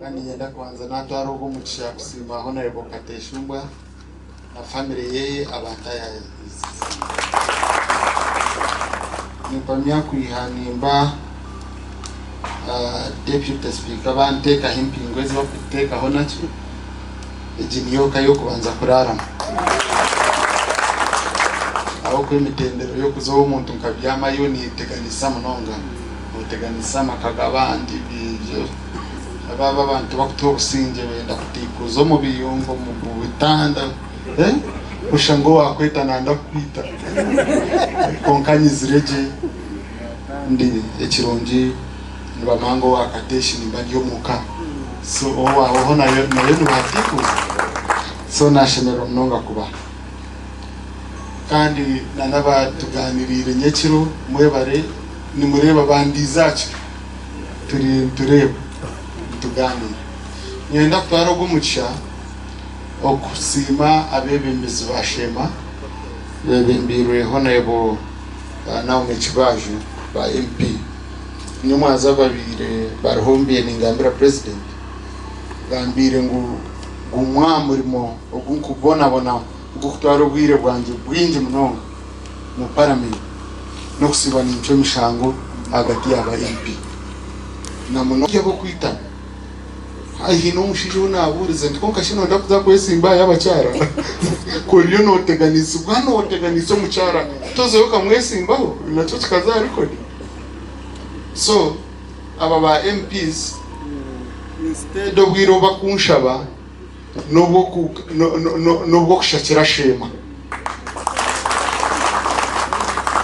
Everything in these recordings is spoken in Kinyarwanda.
kandi yenda kwanza natwara ugo mucisha kusima aho nayo Kateshumbwa na family yeye abantaya nipamya kuihanimba deputy speaker banteka himpingwezi bakuteka ho nacho ejiniyoka yo kubanza kurarama aho kwemitendero yo kuzo umuntu nkabyama yo niteganisa munonga uteganisa makagabandi bivyo ababa abantu bakutobusinge benda kutikuzo mu biyungo mu bitanda ushango wakweta nanda kwita konkanyi zireje ndi ekironji nibamango wakateshi nimbandi yo muka so aho nayo nubatiku so nashemero mnonga kuba kandi nanaba tuganirire nyekiro mwebare ni mureba bandi zacu tureba tuganira nyenda kutwara gumucha okusima abebembezi bashema bebembirwe honebo nawo mechibaje ba MP nyumwaza babire barhombiye ningambira president gambire ngo gumwamurimo ogunkubona bona gukutwara ubwire bwanje bwinje munonga mu parliament no kusibana incho mishango hagati ya ba MP na muno yabo kwita hino mushije unaburize ndikonka shino ndakuza kwesimba yabacyara ko ryo noteganiza bwana oteganiza mucyara toze yo kamwesimbaho naco kikaza ariko so aba ba MPs instead of bwiro bakunshaba nubwo kushakira shema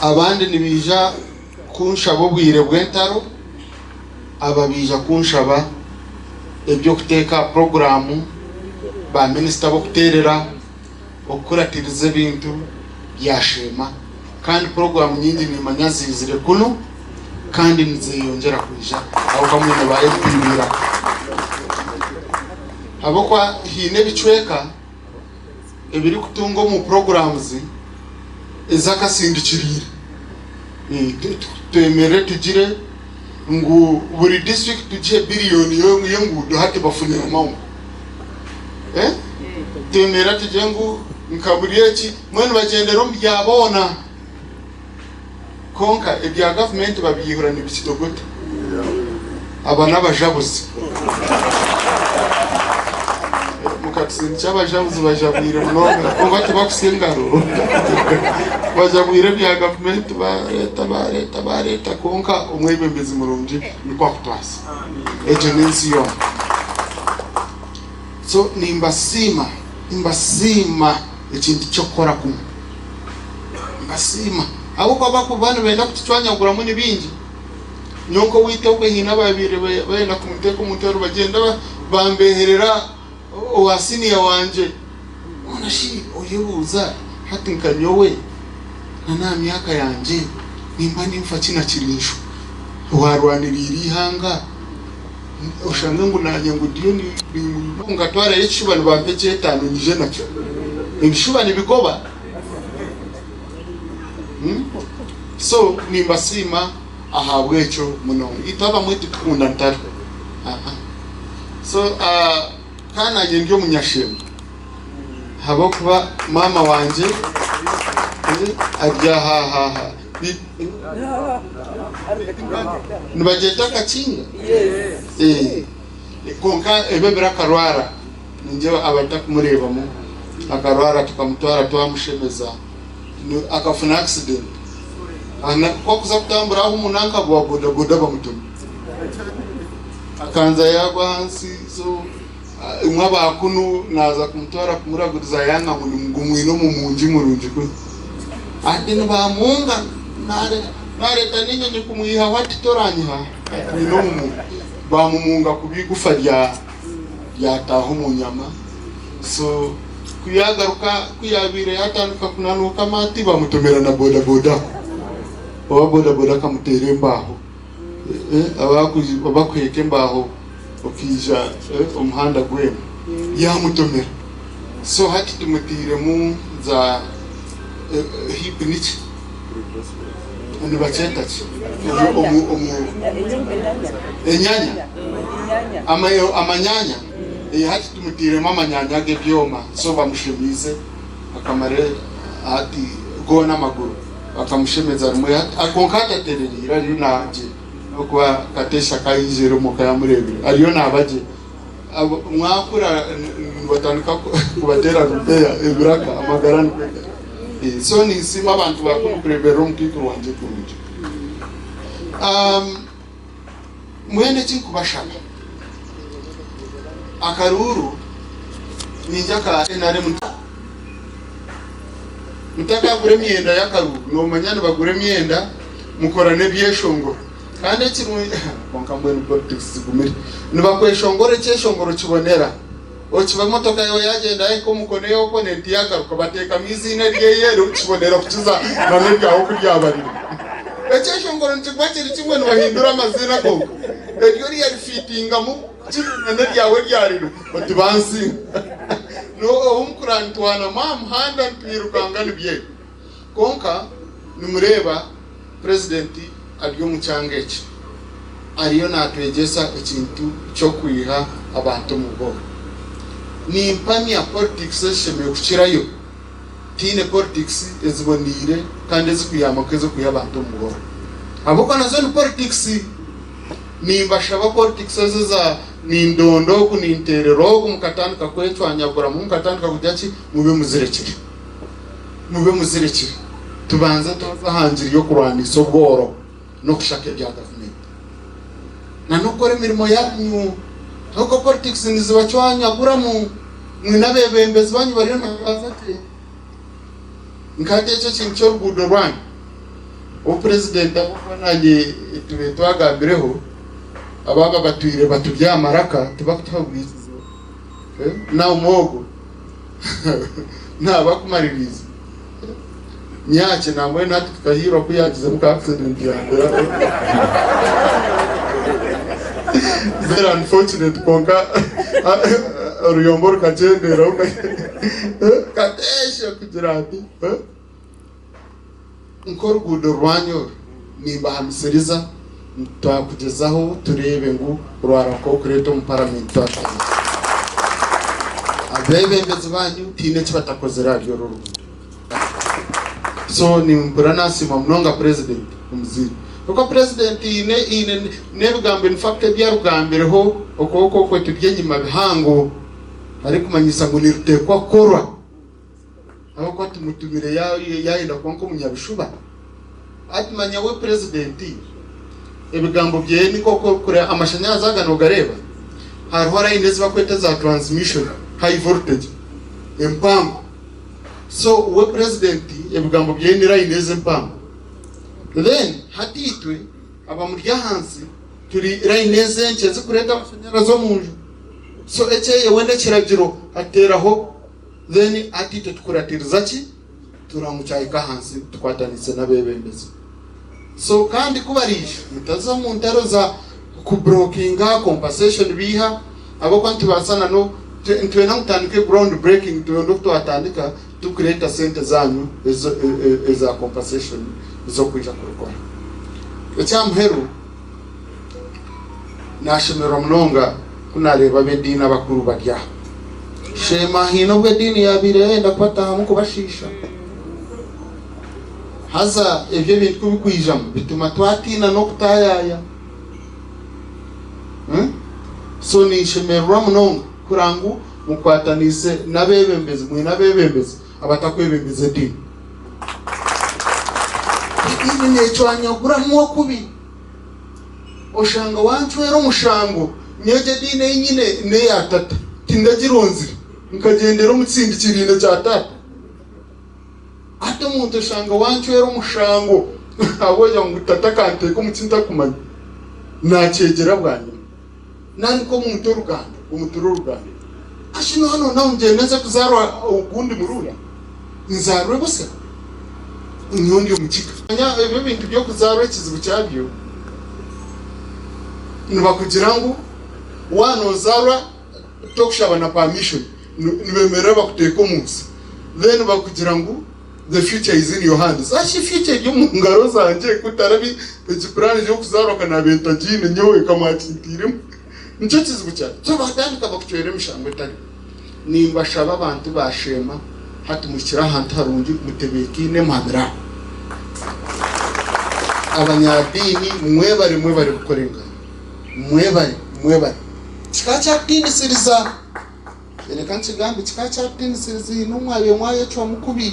abandi nibija kunshabo bwire bwentaro ababija kunshaba ebyo kuteka programu ba minister bo kuterera okuratiriza bintu byashema kandi programu nyingi ni manyazizire kuno kandi nziyongera kuja aho kamwe ba FPR abo kwa hine bicweka ebiri kutungo mu programs ezakasindikirire twemere tugire ngo buri district tuje billioni yo ngudo hati bafunira mawo twemera tuje ngo nkaburiye mwene bagendero byabona konka ebya government babiyihura nibikidogota abana bajabuze mukatsinda cyabajabuze bajabwire munonga konga tibakusengaro bajabwire bya government ba leta konka umwebembezi murungi nikwa kutwasa agency yo so nimbasima ekindi cyokora kumwe mbasima abo kwabakubana benda kutwanyagura muri bingi nyoko wite ukwe hina babire benda kumuteka umutero bagenda bambeherera owasini ya wanje onashi oyebuza hati nkanyowe na myaka yanje nimba nimfa kina kirisho warwanirira ihanga ushanga ngo nanye ngo diyo ni ngatwara yeshubana bampece 5 nije nacyo ibishubana bigoba so nimbasima ahabwecho muno itaba mwiti tukunda ntari so kana ngyo munyashema habo kuba mama wanje ajya haha nibageta kacinga konka ebebera karwara nje abata kumureba mu akarwara tukamutwara twamushemeza akafuna accident ana kwa kuza kutambura aho umunanka bwa boda bamutuma akanza yagwa hansi so umwaba kunu naza kumutwara kumuraguriza yanga ngumwino mu munji murunji ko ati bamunga nare taninye ni kumuyiha wati toranyiha no mu bamumunga kubigufa rya taho mu nyama so kuyagaruka kuyabire yatanduka kunanuka mati bamutomera na boda boda kamutere mbaho abakweke mbaho okija umuhanda gwema yamutomera so hati tumutire mu za hipnich ni bacheta enyanya amanyanya hati tumutiremo amanyanya ge byoma so bamushimize akamare hati gona amaguru bakamushemeza rumwe akonkata tererira ari naje okwa katesha kayijero mukayamurebera ariyo nabaje mwakura batandika kubatera rubeya ibraka amagarani so ni sima abantu bakurebera umukikuru wanje kuruje mwene chinkubashaka akaruru ninjaka enare mutaka gure myenda yakaruru no manyana bagure myenda mukorane byeshongoro kandi kimwe konkambwe no politics gumiri nibakweshongore cyeshongoro kibonera okiba motoka yo yagenda ariko mukone yo opponent yagaruka bateka mizina ryeyero kibonera kukiza none byaho kuryabari cyeshongoro ntikwakiri kimwe no bahindura amazina koko iyo yari fitinga mu none ryawe ryariro otibansi no umkurantwana mamhanda mpirukanga nibye konka nimureba president ariyo mucyangeke ariyo natwegesa ikintu cyo kwiha abantu mu bwoko ni impami ya politics sheme kuchirayo tine politics ezibonire kandi ezikuyamakezo kuya abantu mu bwoko aboko nazo ni politics ni mbashaba politics za ni ndondo ku ni interero ku mukatandika kwetwanyagura mu mukatandika kujyaci mube muzirekire tubanza tuzahangira yo kurwanisa ubworo no kushaka bya government na nokore mirimo yanyu nuko politics nizibacwanyagura mu mwinabebembezi banyu bari n'abazate nkade cyo kintu cyo rugudo rwanyu o president abonanye tube twagabireho ababa batwire batubyamaraka tubakutabwiza na umogo na bakumaririza nyache namwe natukahiro kuyagize mu accident yandera very unfortunate konka ruyombor kachendera katesha kujirati nkoro gudo rwanyo nimba hamisiriza twakugezaho turebe ngo urwara ko kureto mu parliament abebembezi banyu tine kibatakoze radio ruru so ni mpurana sima mnonga president umuziri uko president ine nebigambe in fact byarugambireho okoko ko tubyenyima bihango ari kumanyisa ngo nirutekwa korwa aho ko tumutumire yaenda konko munyabishuba atimanya we president ebigambo bye ni koko kure amashanyarazi aganogareba harhora indezi bakwete za transmission high voltage empambo so we president ebigambo bye ni raineze empambo then hatitwe abamurya hansi turi raineze ncheze kureta amashanyarazi omunju so echeye wende kiragiro ateraho then atitwe tukuratiriza ki turamucyayika hansi tukwatanise nabebembezi so kandi kubarisha mutaza mu ntaro za kubrokinga compensation biha abo kwanti basana no ntwe namutandike ground breaking to atandika to create a center zanyu is a compensation zo kuja kurukora ecyamheru nashimira mnonga kunareba bedina bakuru barya shema hino bedini yabirenda kwataha mu kubashisha haza evyo bintu kubikwijamo bituma twatina no kutayaya so ni shemerwa mnonga kurangu mukwatanise nabebembezi mwinabebembezi abatakwebembeze dini ini necwanyagura mwo kubi oshanga wanchwero mushango nyeje dine nyine ne yatata tindagironzira nkagendera umutsindi kirinde cya tata ate muntu shanga wanchwero mushango aboja ngutata kante ko mutsinda kumanya nakegera bwanyu nani ko muntu ruganda umuturuganda ashino hano nawo ngeneza kuzarwa ugundi murura nzarwe bose nyondi umukika nya ebe bintu byo kuzarwa kizibu cyabyo nibakugira ngo wanozarwa tokushaba na permission nibemera bakuteka umunsi then bakugira ngo the future is in your hands ashi future yo mu ngaro zanje kutarabi igipurani cyo kuzarwa kana beta jine nyowe kamwakitirimo nicyo kizwi cyane cyo batandika bakucyere mishangwe tari nimba shaba abantu bashema hati mushyira ahantu harungi mutebeki n'emamira abanyadini mwe bari gukorenga mwe bari kikacha tinisiriza reka nkigambe kikacha tinisiriza n'umwaye cyo mukubi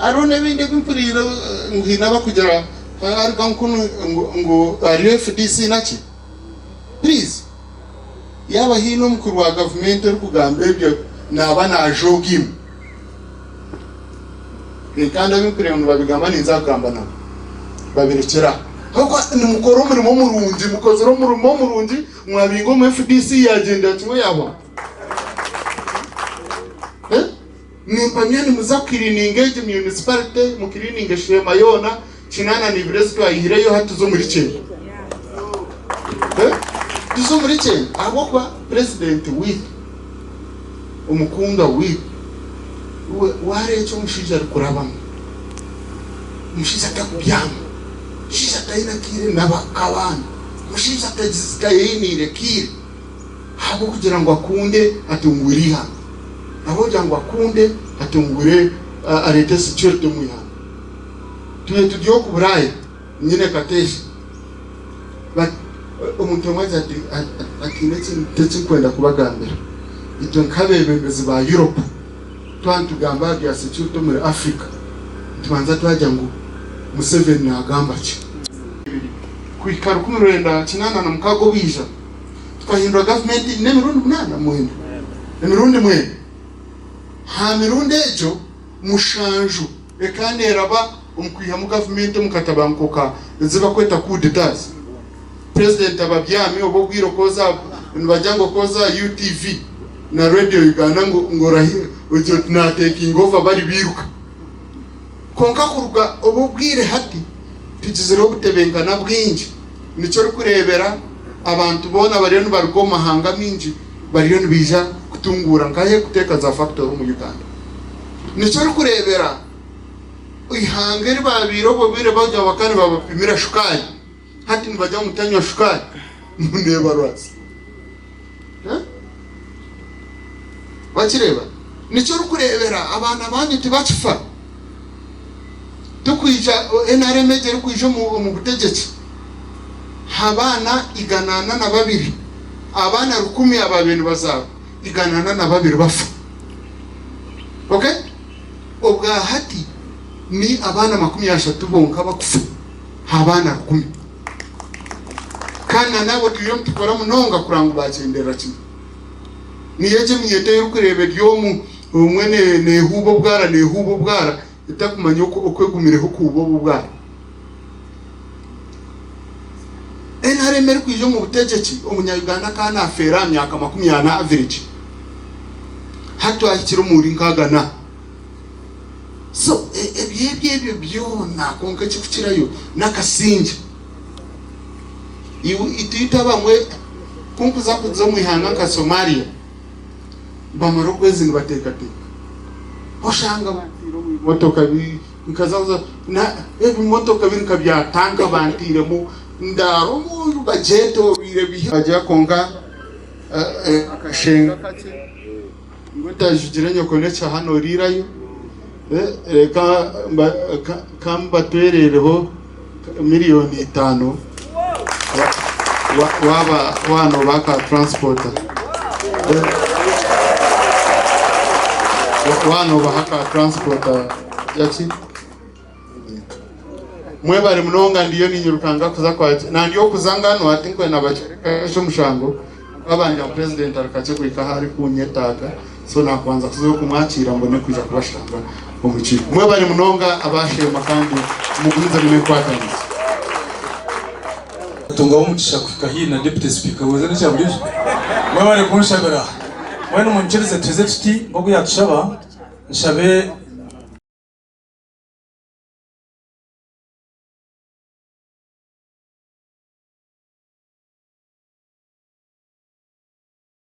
arone binde bimpurira ngina bakugera ariko ngo ari FDC naki please yaba hino mukuru wa government ari kugamba ibyo nabana ajogimu kandi bimpurira ngo babigamba ninzagamba nabo babirekera ahubwo ni mukoro umurimo w'umurungi mukozero umurimo w'umurungi mwabingo mu FDC yagenda kimwe yabo nimpanyeni muzakirininga eje municipality mukirininga shema yona kinana ni breast ayireyo hatuzo muri cyenye tuzo muri cyenye abo kwa president with umukunda with ware cyo mushija kurabamo mushija takubyama mushija taina kire nabakabana mushija tajizikayinire kire habo kugira ngo akunde atunguriha aho jangwa kunde atungure arete security muya tuye tudiyo kuburaye nyine kateshi but umuntu mwaza ati ndetse kwenda kubagambira ito nkabebembezi ba Europe twantu gamba ya security muri Africa tubanza twaja ngo Museveni agamba ki kwikara kumurenda kinana na mukago bija tukahindura government nemirundi munana mwendo nemirundi mwendo hamirundi ejo mushanju ekanera ba umukwiha mu government mukatabankoka ziba kweta coup d'etat president ababyami obogwiro koza nbajango koza UTV na radio Uganda ngo rahi ujo na taking over bari biruka konka kuruga obogwire hati tugizero butebengana bwinji nico rukurebera abantu bona bariyo barugoma hanga minji bariyo bija kutungura ngahe kuteka za factory mu Uganda nico rukurebera ihangeri babiro bobire bajya bakani babapimira shukari hati nibajya mutanywa shukari muneba rwasi bakireba nico rukurebera abana bandi tibakifa tukwija NRM ejeri kwije mu butegetsi habana iganana na babiri abana 10 ababintu bazaba iganana na babiri bafa okay obwa hati ni abana 30 bonka bakufa habana 10 kana nabo tuyo mtukora munonga kuranga bakendera kimwe niyeje myete y'ukurebe ryomu umwene nehubo bwara itakumanya uko okwegumireho kubo bwara NRM kwije mu butegetsi umunyayuganda kana afera myaka 20 average hatu akiri muri nkagana so ebyebye byona konka kikukirayo nakasinje itita bamwe kunkuza kuzo muhanga ka Somalia bamaro kwezi nibatekate oshanga bantiro mu motoka bikazaza na motoka binka byatanga bantire mu ndaro mu bajeto bire bihaja konka akashenga kake ngota jujiranye konecha hano rirayo reka kamba twerereho miliyoni 5 waba wano baka transporter wano bahaka transporter yaki mwe bari munonga ndiyo ninyurukanga kuza kwa na ndiyo kuzangano atinkwe nabasho mushango abanja president arakache kuika hari kunyetaga so nakwanza kuzo kumwakira mbone kuja kubashanga umuci mwe bari munonga abashema kandi mugunza nimekwataniza tunga umucisha kufika hii na deputy speaker wazana cha mbizo mwe bari kunshagara mwe no munchereze tuze tuti ngogo yatushaba nshabe